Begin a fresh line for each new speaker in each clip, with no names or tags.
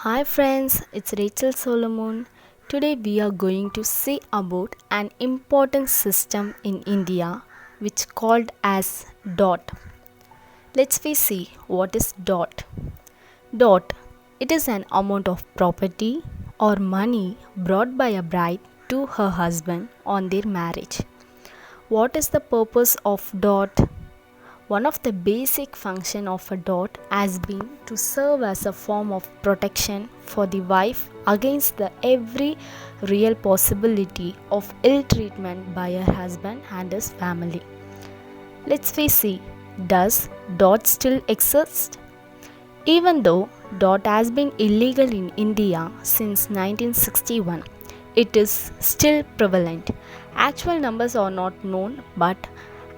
Hi friends, it's Rachel Solomon. Today we are going to see about an important system in India which called as DOT. Let's we see what is DOT. DOT. It is an amount of property or money brought by a bride to her husband on their marriage. What is the purpose of DOT? One of the basic function of a dot has been to serve as a form of protection for the wife against the every real possibility of ill treatment by her husband and his family. Let's face it, does dot still exist? Even though dot has been illegal in India since 1961, it is still prevalent. Actual numbers are not known, but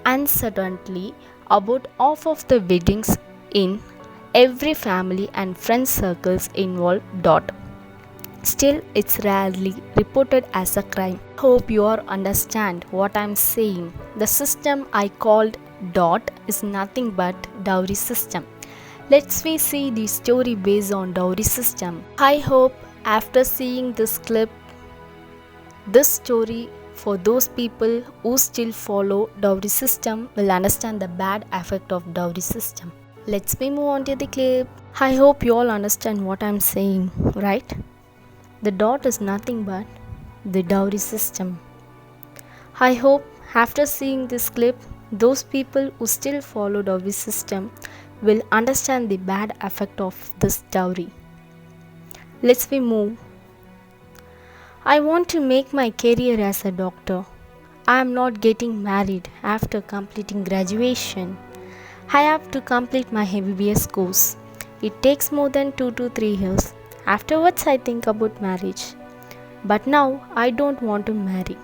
uncertainly about half of the weddings in every family and friend circles involve dot. Still, it's rarely reported as a crime. Hope you all understand what I'm saying. The system I called dot is nothing but dowry system. Let's we see the story based on dowry system. I hope after seeing this clip, this story for those people who still follow dowry system will understand the bad effect of dowry system. Let's move on to the clip. I hope you all understand what I'm saying, right? The dot is nothing but the dowry system. I hope after seeing this clip, those people who still follow dowry system will understand the bad effect of this dowry. Let's move. I want to make my career as a doctor. I am not getting married after completing graduation. I have to complete my MBBS course. It takes more than 2 to 3 years. Afterwards, I think about marriage. But now, I don't want to marry.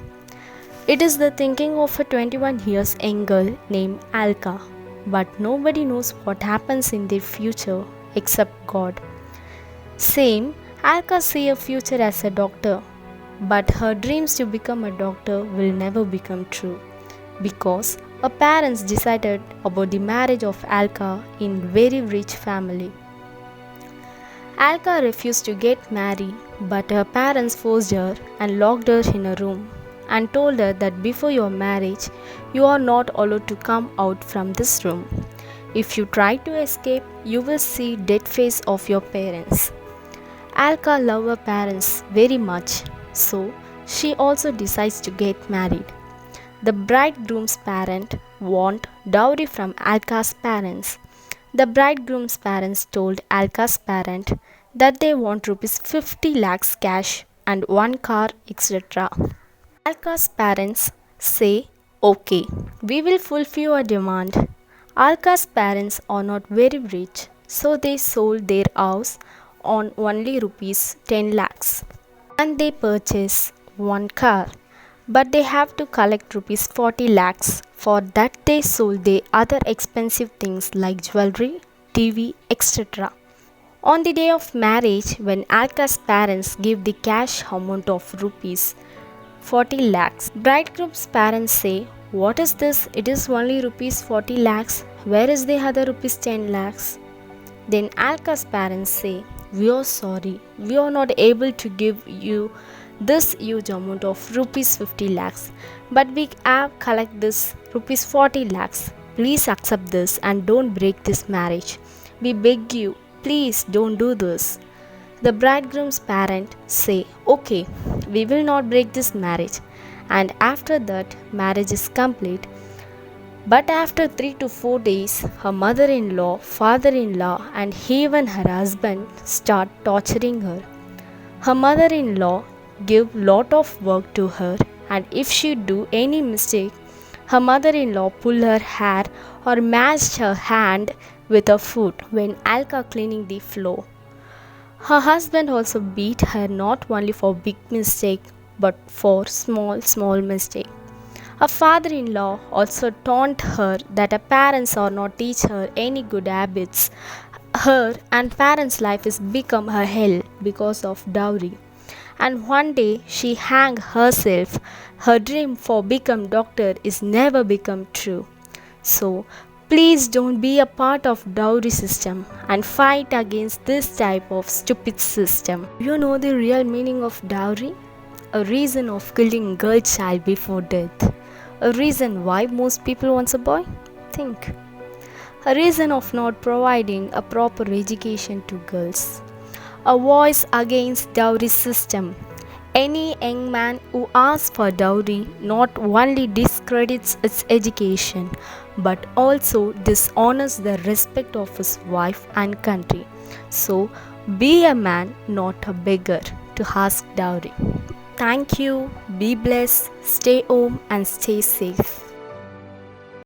It is the thinking of a 21 years young girl named Alka. But nobody knows what happens in their future except God. Same, Alka see a future as a doctor. But her dreams to become a doctor will never become true because her parents decided about the marriage of Alka in very rich family. Alka refused to get married, but her parents forced her and locked her in a room and told her that before your marriage you are not allowed to come out from this room. If you try to escape, you will see dead face of your parents. Alka loved her parents very much. So, she also decides to get married. The bridegroom's parents want dowry from Alka's parents. The bridegroom's parents told Alka's parent that they want rupees 50 lakhs cash and one car, etc. Alka's parents say, okay, we will fulfill your demand. Alka's parents are not very rich, so they sold their house on only rupees 10 lakhs. And they purchase one car, but they have to collect rupees 40 lakhs. For that they sold their other expensive things like jewelry, TV, etc. On the day of marriage, when Alka's parents give the cash amount of rupees 40 lakhs, bridegroom's parents say, what is this? It is only rupees 40 lakhs. Where is the other rupees 10 lakhs? Then Alka's parents say, we are sorry, we are not able to give you this huge amount of rupees 50 lakhs, but we have collect this rupees 40 lakhs. Please accept this and don't break this marriage. We beg you, please don't do this. The bridegroom's parents say, okay, we will not break this marriage. And after that, marriage is complete. But after 3 to 4 days, her mother-in-law, father-in-law and even her husband start torturing her. Her mother-in-law give lot of work to her, and if she do any mistake, her mother-in-law pull her hair or mash her hand with her foot when Alka cleaning the floor. Her husband also beat her not only for big mistake but for small mistake. Her father-in-law also taunt her that her parents are not teach her any good habits. Her and parents' life is become her hell because of dowry. And one day she hang herself. Her dream for become doctor is never become true. So Please don't be a part of dowry system and fight against this type of stupid system. You know the real meaning of dowry? A reason of killing girl child before death. A reason why most people wants a boy? Think. A reason of not providing a proper education to girls. A voice against dowry system. Any young man who asks for dowry not only discredits its education but also dishonors the respect of his wife and country. So be a man, not a beggar, to ask dowry. Thank you. Be blessed. Stay home and stay safe.